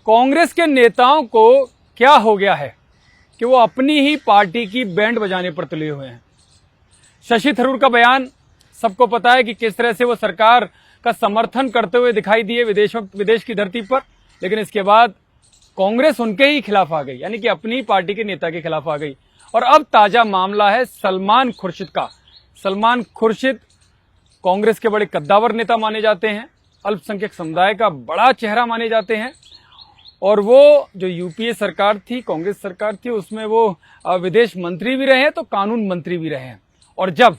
कांग्रेस के नेताओं को क्या हो गया है कि वो अपनी ही पार्टी की बैंड बजाने पर तुले हुए हैं। शशि थरूर का बयान सबको पता है कि किस तरह से वो सरकार का समर्थन करते हुए दिखाई दिए विदेश की धरती पर, लेकिन इसके बाद कांग्रेस उनके ही खिलाफ आ गई, यानी कि अपनी पार्टी के नेता के खिलाफ आ गई। और अब ताजा मामला है सलमान खुर्शीद का। सलमान खुर्शीद कांग्रेस के बड़े कद्दावर नेता माने जाते हैं, अल्पसंख्यक समुदाय का बड़ा चेहरा माने जाते हैं, और वो जो यूपीए सरकार थी, कांग्रेस सरकार थी, उसमें वो विदेश मंत्री भी रहे हैं तो कानून मंत्री भी रहे हैं। और जब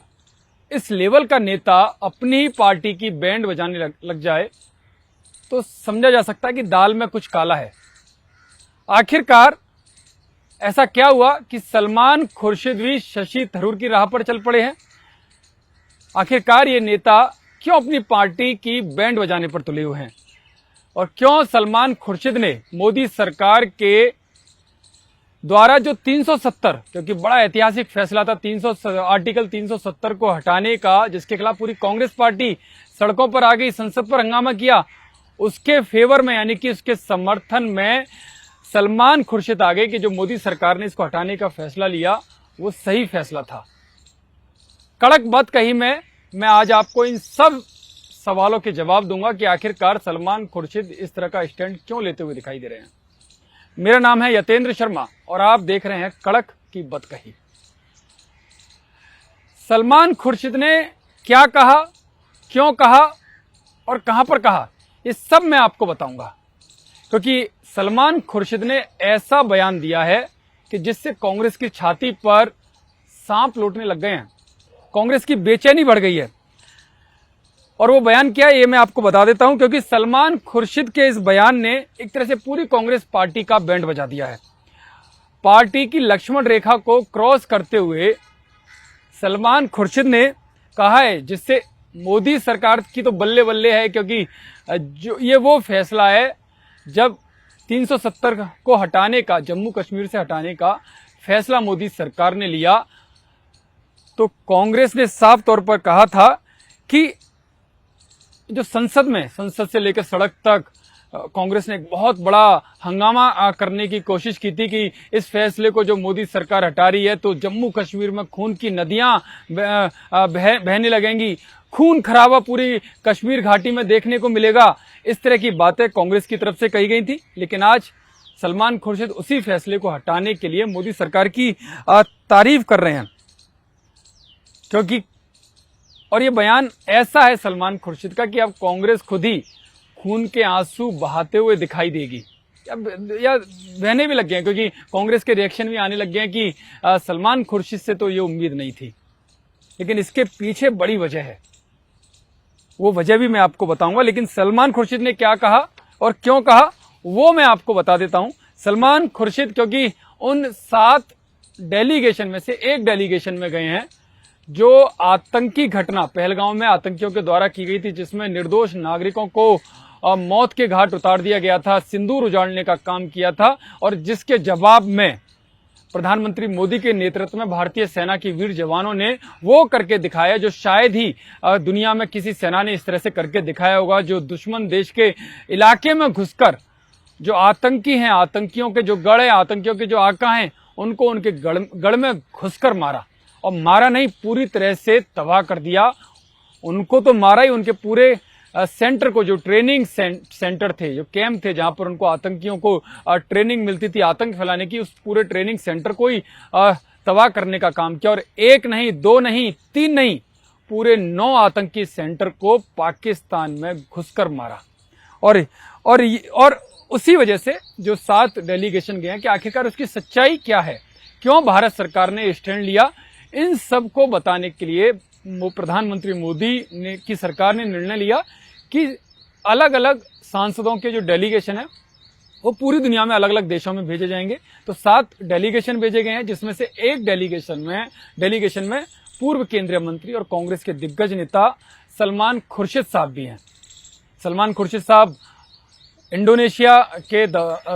इस लेवल का नेता अपनी ही पार्टी की बैंड बजाने लग जाए तो समझा जा सकता है कि दाल में कुछ काला है। आखिरकार ऐसा क्या हुआ कि सलमान खुर्शीद भी शशि थरूर की राह पर चल पड़े हैं? आखिरकार ये नेता क्यों अपनी पार्टी की बैंड बजाने पर तुले हुए हैं, और क्यों सलमान खुर्शीद ने मोदी सरकार के द्वारा जो 370, क्योंकि बड़ा ऐतिहासिक फैसला था आर्टिकल 370 को हटाने का, जिसके खिलाफ पूरी कांग्रेस पार्टी सड़कों पर आ गई, संसद पर हंगामा किया, उसके फेवर में यानी कि उसके समर्थन में सलमान खुर्शीद आ गए कि जो मोदी सरकार ने इसको हटाने का फैसला लिया वो सही फैसला था। कड़क बात कही मैं आज आपको इन सब सवालों के जवाब दूंगा कि आखिरकार सलमान खुर्शीद इस तरह का स्टैंड क्यों लेते हुए दिखाई दे रहे हैं। मेरा नाम है यतेंद्र शर्मा और आप देख रहे हैं कड़क की बात कही। सलमान खुर्शीद ने क्या कहा, क्यों कहा और कहां पर कहा, ये सब मैं आपको बताऊंगा, क्योंकि सलमान खुर्शीद ने ऐसा बयान दिया है कि जिससे कांग्रेस की छाती पर सांप लौटने लग गए हैं, कांग्रेस की बेचैनी बढ़ गई है। और वो बयान क्या है ये मैं आपको बता देता हूं, क्योंकि सलमान खुर्शीद के इस बयान ने एक तरह से पूरी कांग्रेस पार्टी का बैंड बजा दिया है। पार्टी की लक्ष्मण रेखा को क्रॉस करते हुए सलमान खुर्शीद ने कहा है, जिससे मोदी सरकार की तो बल्ले बल्ले है, क्योंकि जो ये वो फैसला है जब 370 को हटाने का, जम्मू कश्मीर से हटाने का फैसला मोदी सरकार ने लिया तो कांग्रेस ने साफ तौर पर कहा था कि जो संसद से लेकर सड़क तक कांग्रेस ने एक बहुत बड़ा हंगामा करने की कोशिश की थी कि इस फैसले को जो मोदी सरकार हटा रही है तो जम्मू कश्मीर में खून की नदियां बहने लगेंगी, खून खराबा पूरी कश्मीर घाटी में देखने को मिलेगा। इस तरह की बातें कांग्रेस की तरफ से कही गई थी। लेकिन आज सलमान खुर्शीद उसी फैसले को हटाने के लिए मोदी सरकार की तारीफ कर रहे हैं, क्योंकि और ये बयान ऐसा है सलमान खुर्शीद का कि अब कांग्रेस खुद ही खून के आंसू बहाते हुए दिखाई देगी, या बहने भी लग गए हैं, क्योंकि कांग्रेस के रिएक्शन भी आने लग गए हैं कि सलमान खुर्शीद से तो ये उम्मीद नहीं थी। लेकिन इसके पीछे बड़ी वजह है, वो वजह भी मैं आपको बताऊंगा। लेकिन सलमान खुर्शीद ने क्या कहा और क्यों कहा वो मैं आपको बता देता हूं। सलमान खुर्शीद क्योंकि उन 7 डेलीगेशन में से एक डेलीगेशन में गए हैं जो आतंकी घटना पहलगांव में आतंकियों के द्वारा की गई थी, जिसमें निर्दोष नागरिकों को मौत के घाट उतार दिया गया था, सिंदूर उजाड़ने का काम किया था, और जिसके जवाब में प्रधानमंत्री मोदी के नेतृत्व में भारतीय सेना के वीर जवानों ने वो करके दिखाया जो शायद ही दुनिया में किसी सेना ने इस तरह से करके दिखाया होगा, जो दुश्मन देश के इलाके में घुसकर जो आतंकी हैं, आतंकियों के जो गढ़ हैं, आतंकियों के जो आका हैं, उनको उनके गढ़ में घुसकर मारा, और मारा नहीं, पूरी तरह से तबाह कर दिया। उनको तो मारा ही, उनके पूरे सेंटर को, जो ट्रेनिंग सेंटर थे, जो कैंप थे जहां पर उनको आतंकियों को ट्रेनिंग मिलती थी आतंक फैलाने की, उस पूरे ट्रेनिंग सेंटर को ही तबाह करने का काम किया। और 1 नहीं, 2 नहीं, 3 नहीं, पूरे 9 आतंकी सेंटर को पाकिस्तान में घुसकर मारा। और उसी वजह से जो 7 डेलीगेशन गए हैं कि आखिरकार उसकी सच्चाई क्या है, क्यों भारत सरकार ने स्टैंड लिया, इन सब को बताने के लिए प्रधानमंत्री मोदी की सरकार ने निर्णय लिया कि अलग अलग सांसदों के जो डेलीगेशन है वो पूरी दुनिया में अलग अलग देशों में भेजे जाएंगे। तो 7 डेलीगेशन भेजे गए हैं, जिसमें से एक डेलीगेशन में पूर्व केंद्रीय मंत्री और कांग्रेस के दिग्गज नेता सलमान खुर्शीद साहब भी हैं। सलमान खुर्शीद साहब इंडोनेशिया के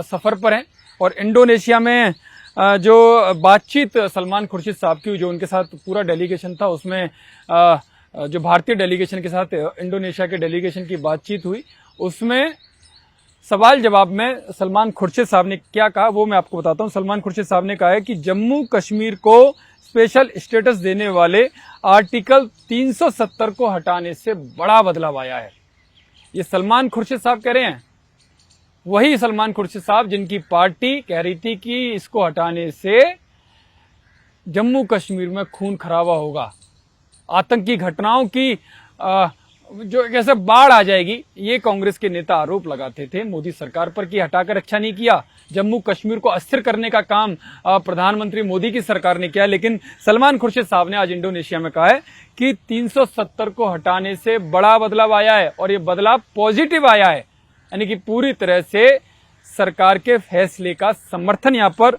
सफर पर हैं, और इंडोनेशिया में जो बातचीत सलमान खुर्शीद साहब की, जो उनके साथ पूरा डेलीगेशन था, उसमें जो भारतीय डेलीगेशन के साथ इंडोनेशिया के डेलीगेशन की बातचीत हुई, उसमें सवाल जवाब में सलमान खुर्शीद साहब ने क्या कहा वो मैं आपको बताता हूं। सलमान खुर्शीद साहब ने कहा है कि जम्मू कश्मीर को स्पेशल स्टेटस देने वाले आर्टिकल 370 को हटाने से बड़ा बदलाव आया है। ये सलमान खुर्शीद साहब कह रहे हैं, वही सलमान खुर्शीद साहब जिनकी पार्टी कह रही थी कि इसको हटाने से जम्मू कश्मीर में खून खराबा होगा, आतंकी घटनाओं की जो कैसे बाढ़ आ जाएगी। ये कांग्रेस के नेता आरोप लगाते थे मोदी सरकार पर कि हटाकर अच्छा नहीं किया, जम्मू कश्मीर को अस्थिर करने का काम प्रधानमंत्री मोदी की सरकार ने किया। लेकिन सलमान खुर्शीद साहब ने आज इंडोनेशिया में कहा है कि 370 को हटाने से बड़ा बदलाव आया है और ये बदलाव पॉजिटिव आया है, यानी कि पूरी तरह से सरकार के फैसले का समर्थन यहाँ पर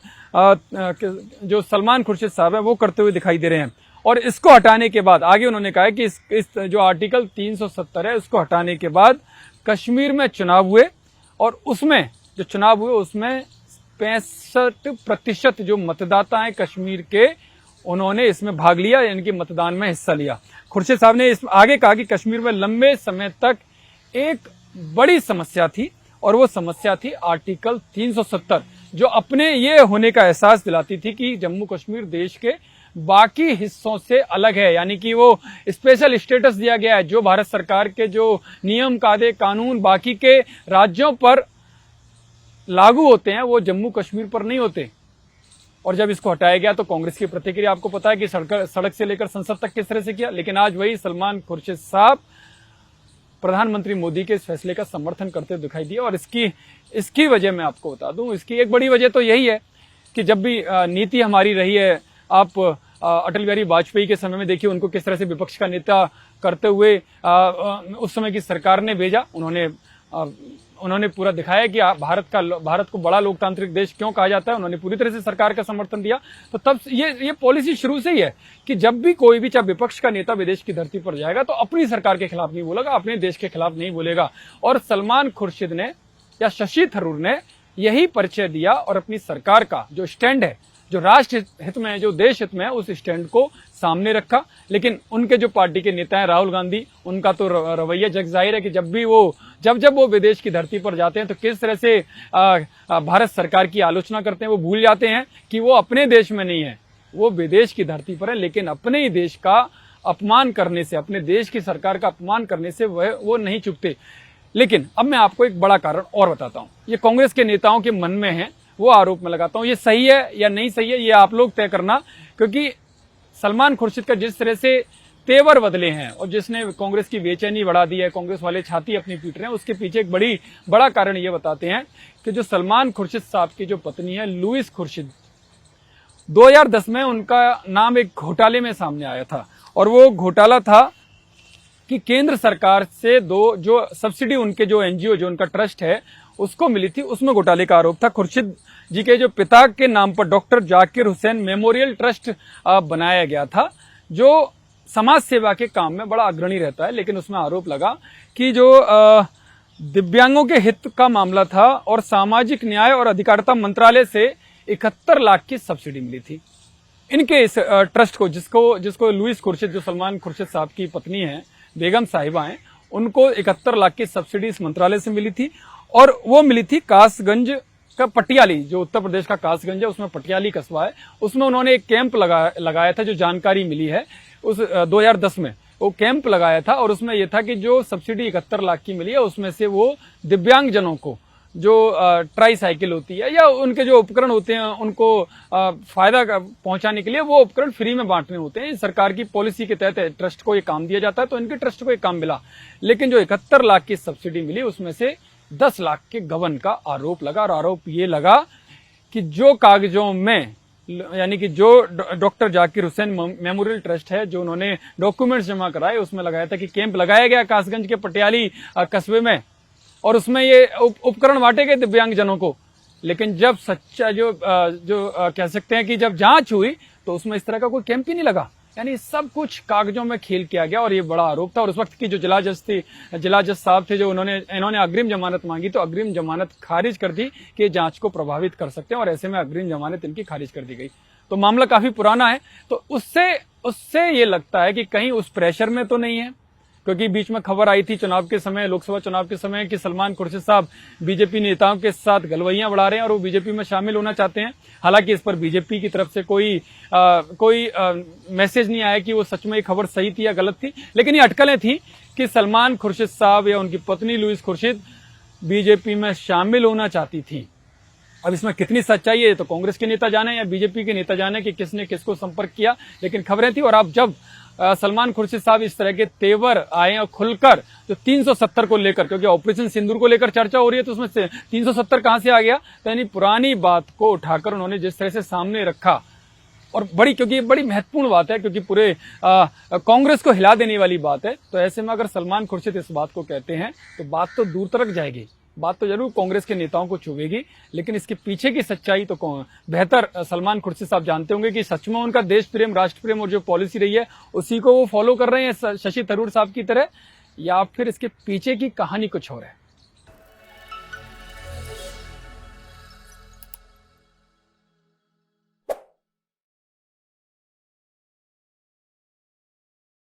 जो सलमान खुर्शीद साहब है वो करते हुए दिखाई दे रहे हैं। और इसको हटाने के बाद आगे उन्होंने कहा है कि इस जो आर्टिकल 370 है उसको हटाने के बाद कश्मीर में चुनाव हुए और उसमें जो चुनाव हुए उसमें 65% जो मतदाता हैं कश्मीर के उन्होंने इसमें भाग लिया, यानी कि मतदान में हिस्सा लिया। खुर्शीद साहब ने इस आगे कहा कि कश्मीर में लंबे समय तक एक बड़ी समस्या थी और वो समस्या थी आर्टिकल 370, जो अपने ये होने का एहसास दिलाती थी कि जम्मू कश्मीर देश के बाकी हिस्सों से अलग है, यानी कि वो स्पेशल स्टेटस दिया गया है। जो भारत सरकार के जो नियम कायदे कानून बाकी के राज्यों पर लागू होते हैं वो जम्मू कश्मीर पर नहीं होते। और जब इसको हटाया गया तो कांग्रेस की प्रतिक्रिया आपको पता है कि सड़क से लेकर संसद तक किस तरह से किया। लेकिन आज वही सलमान खुर्शीद साहब प्रधानमंत्री मोदी के इस फैसले का समर्थन करते दिखाई दिए। और इसकी वजह मैं आपको बता दूं, इसकी एक बड़ी वजह तो यही है कि जब भी नीति हमारी रही है, आप अटल बिहारी वाजपेयी के समय में देखिए उनको किस तरह से विपक्ष का नेता करते हुए उस समय की सरकार ने भेजा। उन्होंने पूरा दिखाया कि भारत को बड़ा लोकतांत्रिक देश क्यों कहा जाता है। उन्होंने पूरी तरह से सरकार का समर्थन दिया। तो तब ये पॉलिसी शुरू से ही है कि जब भी कोई भी चाहे विपक्ष का नेता विदेश की धरती पर जाएगा तो अपनी सरकार के खिलाफ नहीं बोलेगा, अपने देश के खिलाफ नहीं बोलेगा। और सलमान खुर्शीद ने या शशि थरूर ने यही परिचय दिया और अपनी सरकार का जो स्टैंड है, जो राष्ट्र हित में है, जो देश हित में है, उस स्टैंड को सामने रखा। लेकिन उनके जो पार्टी के नेता हैं राहुल गांधी, उनका तो रवैया जग जाहिर है कि जब वो विदेश की धरती पर जाते हैं तो किस तरह से भारत सरकार की आलोचना करते हैं। वो भूल जाते हैं कि वो अपने देश में नहीं है, वो विदेश की धरती पर है, लेकिन अपने ही देश का अपमान करने से, अपने देश की सरकार का अपमान करने से वो नहीं चुकते। लेकिन अब मैं आपको एक बड़ा कारण और बताता हूं, ये कांग्रेस के नेताओं के मन में है, वो आरोप में लगाता हूं। ये सही है या नहीं सही है ये आप लोग तय करना, क्योंकि सलमान खुर्शीद का जिस तरह से तेवर बदले हैं और जिसने कांग्रेस की बेचैनी बढ़ा दी है, कांग्रेस वाले छाती अपनी पीट रहे हैं, उसके पीछे एक बड़ा कारण ये बताते हैं कि जो सलमान खुर्शीद साहब की जो पत्नी है लुईस खुर्शीद, 2010 में उनका नाम एक घोटाले में सामने आया था। और वो घोटाला था कि केंद्र सरकार से जो सब्सिडी उनके जो एनजीओ जो उनका ट्रस्ट है उसको मिली थी, उसमें घोटाले का आरोप था। खुर्शीद जी के जो पिता के नाम पर doctor Zakir Hussain memorial trust बनाया गया था, जो समाज सेवा के काम में बड़ा अग्रणी रहता है। लेकिन उसमें आरोप लगा कि जो दिव्यांगों के हित का मामला था और सामाजिक न्याय और अधिकारिता मंत्रालय से 71 लाख की सब्सिडी मिली थी इनके इस ट्रस्ट को, जिसको लुईस खुर्शीद, जो सलमान खुर्शीद साहब की पत्नी है, बेगम साहिबा हैं, उनको 71 लाख की सब्सिडी इस मंत्रालय से मिली थी। और वो मिली थी कासगंज का पटियाली, जो उत्तर प्रदेश का कासगंज है उसमें पटियाली कस्बा है, उसमें उन्होंने एक कैंप लगाया था। जो जानकारी मिली है उस 2010 में वो कैंप लगाया था और उसमें यह था कि जो सब्सिडी 71 लाख की मिली है उसमें से वो दिव्यांगजनों को जो ट्राई साइकिल होती है या उनके जो उपकरण होते हैं उनको फायदा पहुंचाने के लिए वो उपकरण फ्री में बांटने होते हैं। सरकार की पॉलिसी के तहत ट्रस्ट को ये काम दिया जाता है, तो इनके ट्रस्ट को ये काम मिला। लेकिन जो 71 लाख की सब्सिडी मिली उसमें से 10 लाख के गबन का आरोप लगा। और आरोप ये लगा कि जो कागजों में, यानी कि जो doctor Zakir Hussain memorial trust है, जो उन्होंने डॉक्यूमेंट्स जमा कराए, उसमें लगाया था कि कैंप लगाया गया कासगंज के पटियाली कस्बे में और उसमें ये उपकरण बांटे गए दिव्यांगजनों को। लेकिन जब सच्चा जो कह सकते हैं कि जब जांच हुई तो उसमें इस तरह का कोई कैंप ही नहीं लगा, यानी सब कुछ कागजों में खेल किया गया। और ये बड़ा आरोप था। और उस वक्त की जो जिला जज साहब थे, जो इन्होंने अग्रिम जमानत मांगी तो अग्रिम जमानत खारिज कर दी कि जांच को प्रभावित कर सकते हैं, और ऐसे में अग्रिम जमानत इनकी खारिज कर दी गई। तो मामला काफी पुराना है। तो उससे ये लगता है कि कहीं उस प्रेशर में तो नहीं है क्योंकि बीच में खबर आई थी चुनाव के समय, लोकसभा चुनाव के समय, कि सलमान खुर्शीद साहब बीजेपी नेताओं के साथ गलवैयां बढ़ा रहे हैं और वो बीजेपी में शामिल होना चाहते हैं। हालांकि इस पर बीजेपी की तरफ से कोई मैसेज नहीं आया कि वो सच में ये खबर सही थी या गलत थी, लेकिन ये अटकलें थी कि सलमान खुर्शीद साहब या उनकी पत्नी लुईस खुर्शीद बीजेपी में शामिल होना चाहती थी। अब इसमें कितनी सच्चाई है तो कांग्रेस के नेता जाने या बीजेपी के नेता जाने कि किसने किसको संपर्क किया, लेकिन खबरें थी। और अब जब सलमान खुर्शीद साहब इस तरह के तेवर आए और खुलकर जो 370 को लेकर, क्योंकि ऑपरेशन सिंदूर को लेकर चर्चा हो रही है, तो उसमें से 370 कहां से आ गया, तो यानी पुरानी बात को उठाकर उन्होंने जिस तरह से सामने रखा, और क्योंकि ये बड़ी महत्वपूर्ण बात है, क्योंकि पूरे कांग्रेस को हिला देने वाली बात है। तो ऐसे में अगर सलमान खुर्शीद इस बात को कहते हैं तो बात तो दूर तक जाएगी, बात तो जरूर कांग्रेस के नेताओं को चुभेगी, लेकिन इसके पीछे की सच्चाई तो बेहतर सलमान खुर्शीद साहब जानते होंगे कि सच में उनका देश प्रेम, राष्ट्र प्रेम और जो पॉलिसी रही है उसी को वो फॉलो कर रहे हैं शशि थरूर साहब की तरह, या फिर इसके पीछे की कहानी कुछ और है।